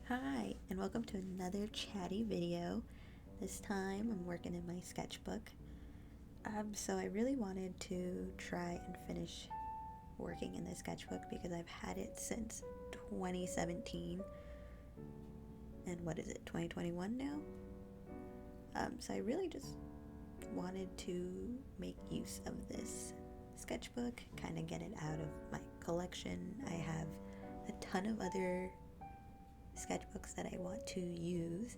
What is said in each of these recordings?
Hi, and welcome to another chatty video. This time I'm working in my sketchbook. So I really wanted to try and finish working in this sketchbook because I've had it since 2017. And what is it, 2021 now? So I really just wanted to make use of this sketchbook, kind of get it out of my collection. I have a ton of other sketchbooks that I want to use.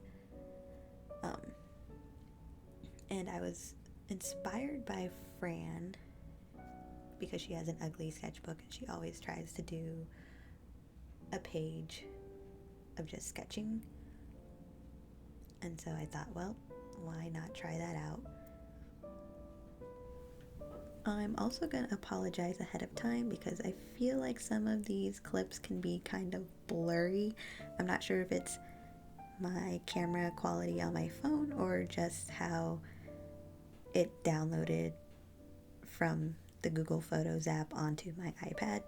And I was inspired by Fran because she has an ugly sketchbook and she always tries to do a page of just sketching. And so I thought, well, why not try that out? I'm also going to apologize ahead of time because I feel like some of these clips can be kind of blurry. I'm not sure if it's my camera quality on my phone or just how it downloaded from the Google Photos app onto my iPad.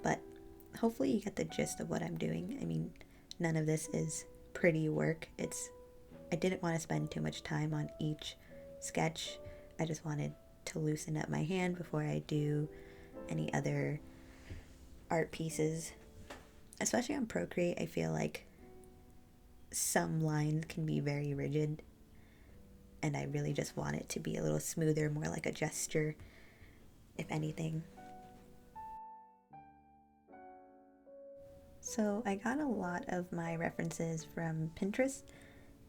But hopefully you get the gist of what I'm doing. I mean, none of this is pretty work. I didn't want to spend too much time on each sketch. I just wanted to loosen up my hand before I do any other art pieces. Especially on Procreate, I feel like some lines can be very rigid, and I really just want it to be a little smoother, more like a gesture, if anything. So I got a lot of my references from Pinterest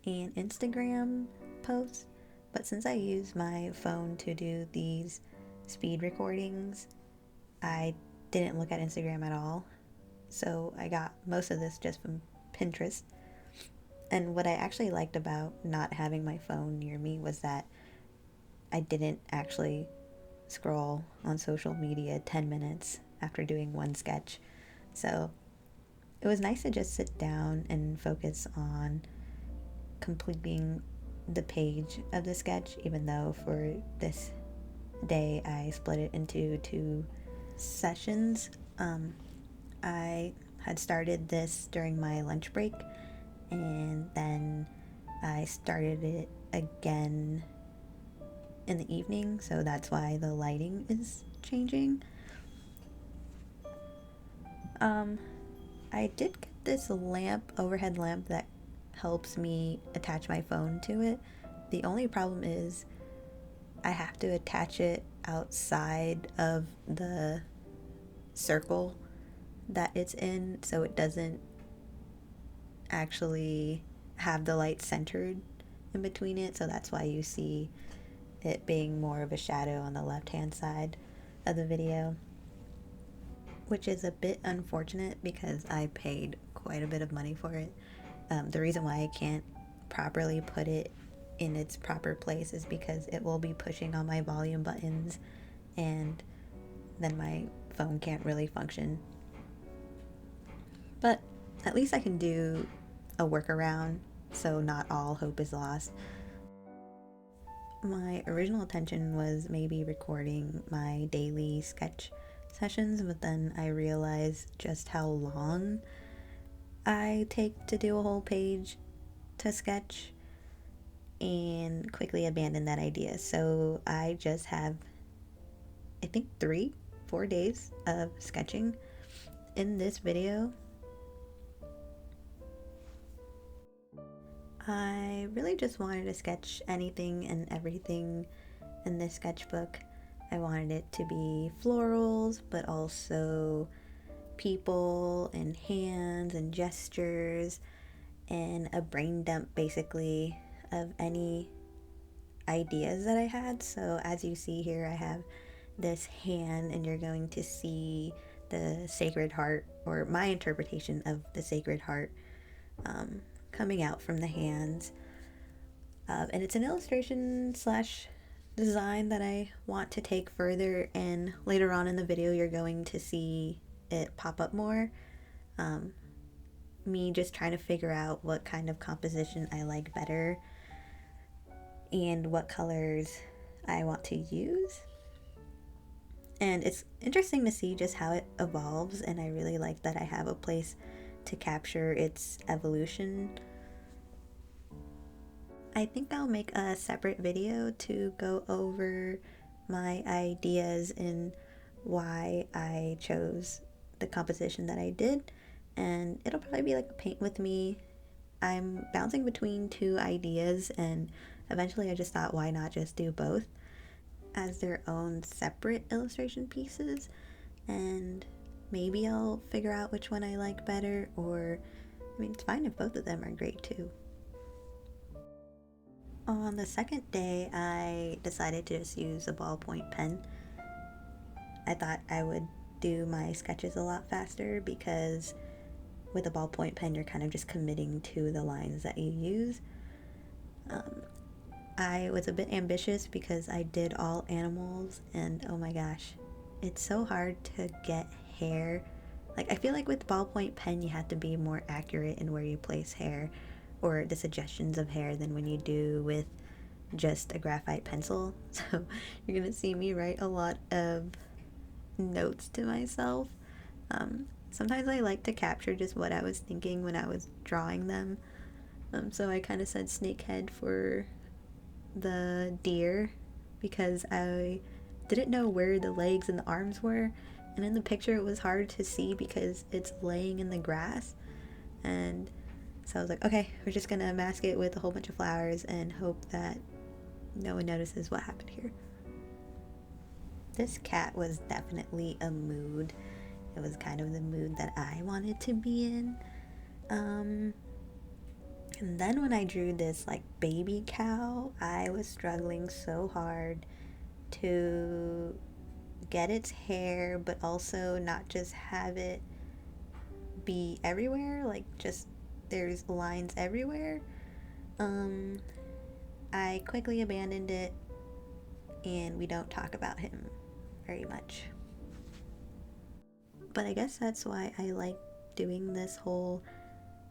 and Instagram posts, but since I use my phone to do these speed recordings, I didn't look at Instagram at all. So I got most of this just from Pinterest. And what I actually liked about not having my phone near me was that I didn't actually scroll on social media 10 minutes after doing one sketch. So it was nice to just sit down and focus on completing the page of the sketch, even though for this day I split it into 2 sessions. I had started this during my lunch break, and then I started it again in the evening, so that's why the lighting is changing. I did get this overhead lamp that helps me attach my phone to it. The only problem is I have to attach it outside of the circle that it's in, so it doesn't actually have the light centered in between it. So that's why you see it being more of a shadow on the left hand side of the video, which is a bit unfortunate because I paid quite a bit of money for it. The reason why I can't properly put it in its proper place is because it will be pushing on my volume buttons, and then my phone can't really function. But at least I can do a workaround, so not all hope is lost. My original intention was maybe recording my daily sketch sessions, but then I realized just how long I take to do a whole page to sketch and quickly abandoned that idea. So I just have, I think, 3-4 days of sketching in this video. I really just wanted to sketch anything and everything in this sketchbook. I wanted it to be florals, but also people and hands and gestures, and a brain dump basically of any ideas that I had. So as you see here, I have this hand, and you're going to see the Sacred Heart, or my interpretation of the Sacred Heart, coming out from the hands. And it's an illustration slash design that I want to take further, and later on in the video you're going to see it pop up more. Me just trying to figure out what kind of composition I like better and what colors I want to use. And it's interesting to see just how it evolves, and I really like that I have a place to capture its evolution. I think I'll make a separate video to go over my ideas and why I chose the composition that I did, and it'll probably be like a paint with me. I'm bouncing between two ideas, and eventually I just thought, why not just do both as their own separate illustration pieces, and maybe I'll figure out which one I like better, or I mean, it's fine if both of them are great too. On the second day, I decided to just use a ballpoint pen. I thought I would do my sketches a lot faster because with a ballpoint pen, you're kind of just committing to the lines that you use. I was a bit ambitious because I did all animals, and oh my gosh, it's so hard to get hair. Like, I feel like with ballpoint pen, you have to be more accurate in where you place hair or the suggestions of hair than when you do with just a graphite pencil. So you're gonna see me write a lot of notes to myself. Sometimes I like to capture just what I was thinking when I was drawing them. So I kind of said snakehead for the deer because I didn't know where the legs and the arms were, and in the picture it was hard to see because it's laying in the grass. And so I was like, okay, we're just gonna mask it with a whole bunch of flowers and hope that no one notices what happened here. This cat was definitely a mood. It was kind of the mood that I wanted to be in. And then when I drew this like baby cow, I was struggling so hard to get its hair, but also not just have it be everywhere, like just there's lines everywhere. I quickly abandoned it, and we don't talk about him very much. But I guess that's why I like doing this whole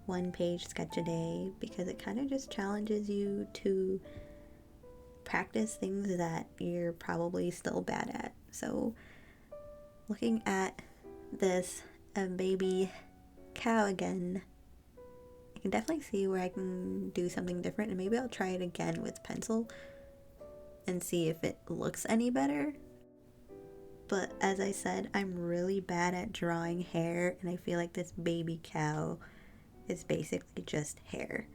one-page sketch a day, because it kind of just challenges you to practice things that you're probably still bad at. So looking at this baby cow again, I can definitely see where I can do something different, and maybe I'll try it again with pencil and see if it looks any better. But as I said, I'm really bad at drawing hair, and I feel like this baby cow is basically just hair.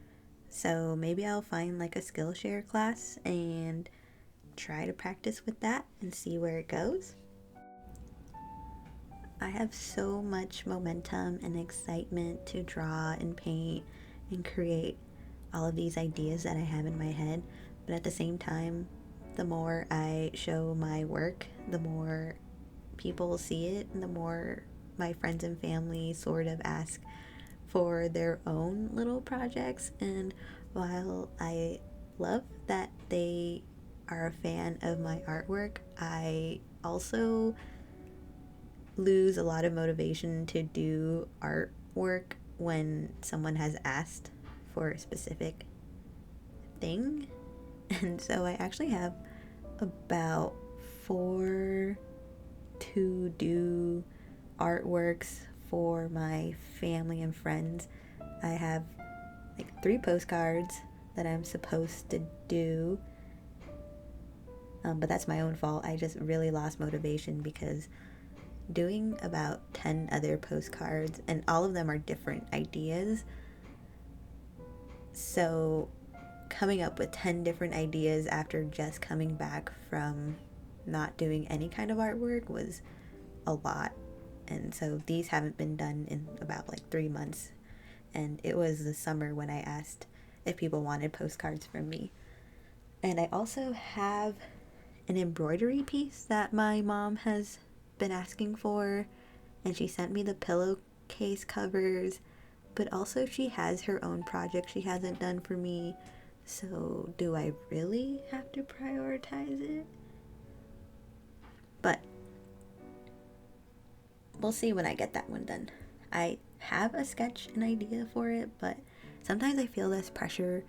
So maybe I'll find like a Skillshare class and try to practice with that and see where it goes. I have so much momentum and excitement to draw and paint and create all of these ideas that I have in my head, but at the same time, the more I show my work, the more people see it, and the more my friends and family sort of ask for their own little projects. And while I love that they are a fan of my artwork, I also lose a lot of motivation to do artwork when someone has asked for a specific thing. And so I actually have about 4 to do artworks for my family and friends. I have like 3 postcards that I'm supposed to do, but that's my own fault. I just really lost motivation because doing about 10 other postcards, and all of them are different ideas, so coming up with 10 different ideas after just coming back from not doing any kind of artwork was a lot. And so these haven't been done in about like 3 months, and it was the summer when I asked if people wanted postcards from me. And I also have an embroidery piece that my mom has been asking for, and she sent me the pillowcase covers, but also she has her own project she hasn't done for me. So do I really have to prioritize it? But we'll see when I get that one done. I have a sketch, an idea for it, but sometimes I feel this pressure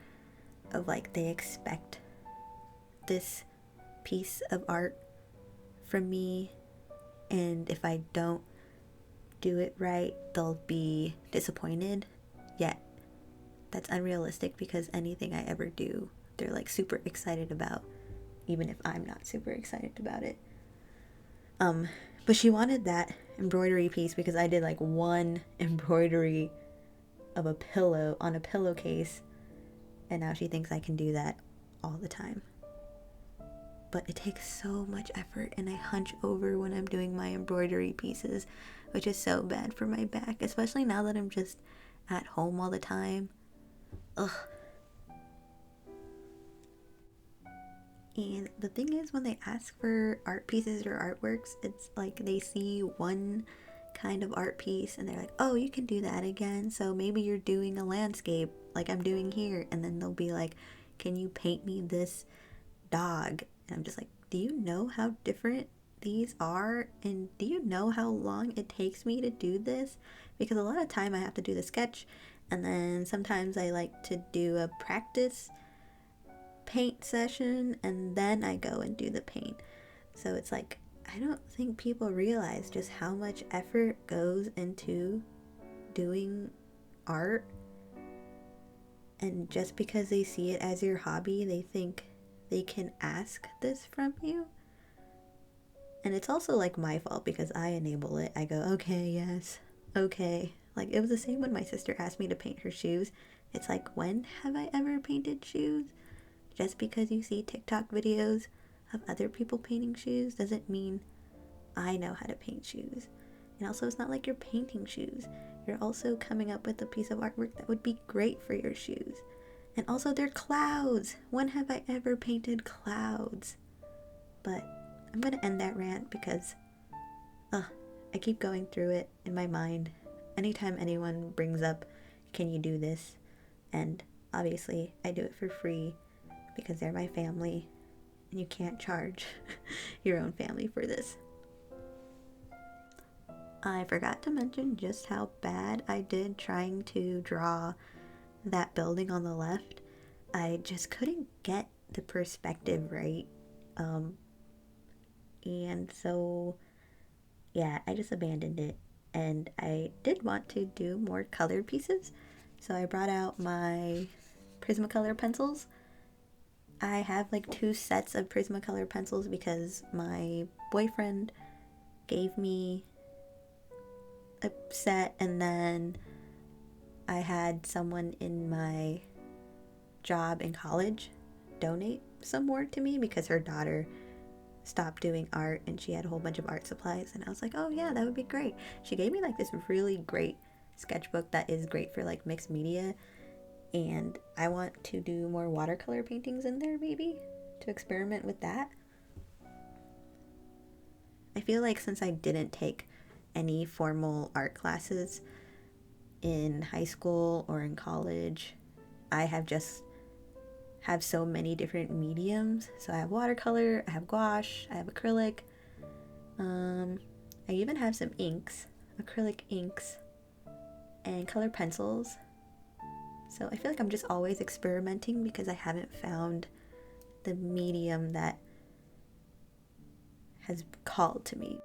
of like they expect this piece of art from me, and if I don't do it right, they'll be disappointed. Yet, that's unrealistic because anything I ever do, they're like super excited about, even if I'm not super excited about it. But she wanted that embroidery piece because I did like one embroidery of a pillow on a pillowcase, and now she thinks I can do that all the time. But it takes so much effort, and I hunch over when I'm doing my embroidery pieces, which is so bad for my back, especially now that I'm just at home all the time. Ugh. And the thing is, when they ask for art pieces or artworks, it's like they see one kind of art piece and they're like, oh, you can do that again, so maybe you're doing a landscape like I'm doing here, and then they'll be like, can you paint me this dog? And I'm just like, do you know how different these are? And do you know how long it takes me to do this? Because a lot of time I have to do the sketch, and then sometimes I like to do a practice paint session, and then I go and do the paint. So it's like, I don't think people realize just how much effort goes into doing art, and just because they see it as your hobby, they think they can ask this from you. And it's also like my fault because I enable it. I go, okay, yes, okay. Like, it was the same when my sister asked me to paint her shoes. It's like, when have I ever painted shoes? Just because you see TikTok videos of other people painting shoes doesn't mean I know how to paint shoes. And also, it's not like you're painting shoes. You're also coming up with a piece of artwork that would be great for your shoes. And also, they're clouds. When have I ever painted clouds? But I'm going to end that rant because I keep going through it in my mind. Anytime anyone brings up, can you do this? And obviously, I do it for free because they're my family, and you can't charge your own family for this. I forgot to mention just how bad I did trying to draw that building on the left. I just couldn't get the perspective right. And so, yeah, I just abandoned it. And I did want to do more colored pieces, so I brought out my Prismacolor pencils. I have like 2 sets of Prismacolor pencils because my boyfriend gave me a set, and then I had someone in my job in college donate some more to me because her daughter stopped doing art and she had a whole bunch of art supplies, and I was like, oh yeah, that would be great. She gave me like this really great sketchbook that is great for like mixed media, and I want to do more watercolor paintings in there, maybe to experiment with that. I feel like since I didn't take any formal art classes in high school or in college, I have so many different mediums. So I have watercolor, I have gouache, I have acrylic, I even have some inks, acrylic inks, and color pencils. So I feel like I'm just always experimenting because I haven't found the medium that has called to me.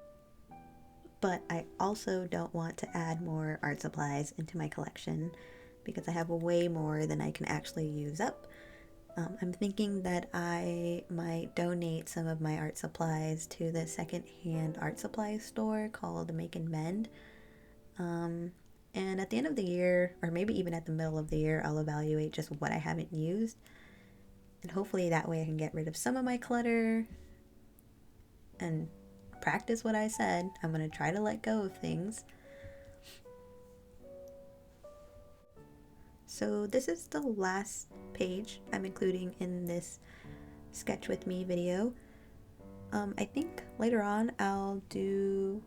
But I also don't want to add more art supplies into my collection because I have way more than I can actually use up. I'm thinking that I might donate some of my art supplies to the secondhand art supply store called Make and Mend. And at the end of the year, or maybe even at the middle of the year, I'll evaluate just what I haven't used. And hopefully that way I can get rid of some of my clutter and practice what I said. I'm going to try to let go of things. So this is the last page I'm including in this Sketch With Me video. I think later on I'll do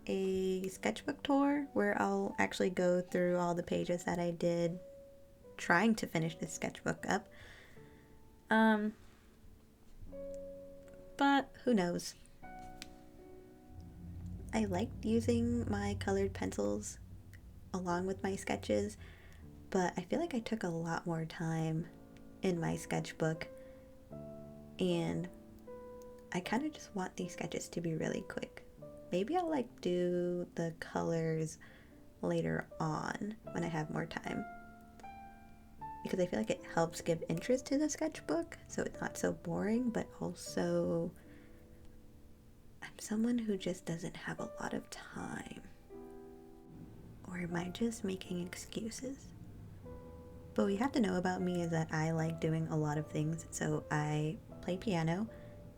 a sketchbook tour where I'll actually go through all the pages that I did trying to finish this sketchbook up. But who knows? I liked using my colored pencils along with my sketches, but I feel like I took a lot more time in my sketchbook, and I kind of just want these sketches to be really quick. maybe I'll like do the colors later on when I have more time, because I feel like it helps give interest to the sketchbook so it's not so boring, but also I'm someone who just doesn't have a lot of time. Or am I just making excuses? But what you have to know about me is that I like doing a lot of things. So I play piano,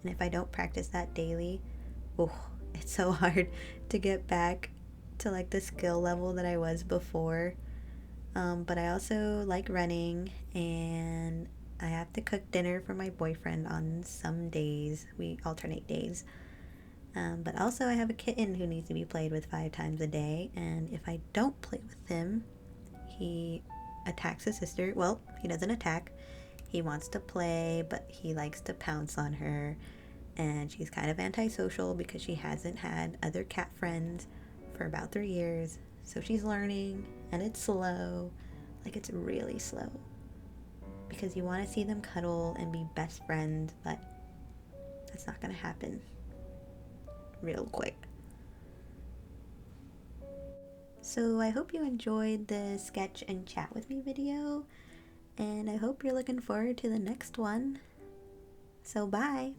and if I don't practice that daily, oh, it's so hard to get back to like the skill level that I was before. But I also like running, and I have to cook dinner for my boyfriend on some days. We alternate days. But also, I have a kitten who needs to be played with 5 times a day, and if I don't play with him, he attacks his sister. Well, he doesn't attack. He wants to play, but he likes to pounce on her, and she's kind of antisocial because she hasn't had other cat friends for about 3 years. So she's learning, and it's slow. Like, it's really slow. Because you want to see them cuddle and be best friends, but that's not going to happen real quick. So I hope you enjoyed the sketch and chat with me video, and I hope you're looking forward to the next one. So bye!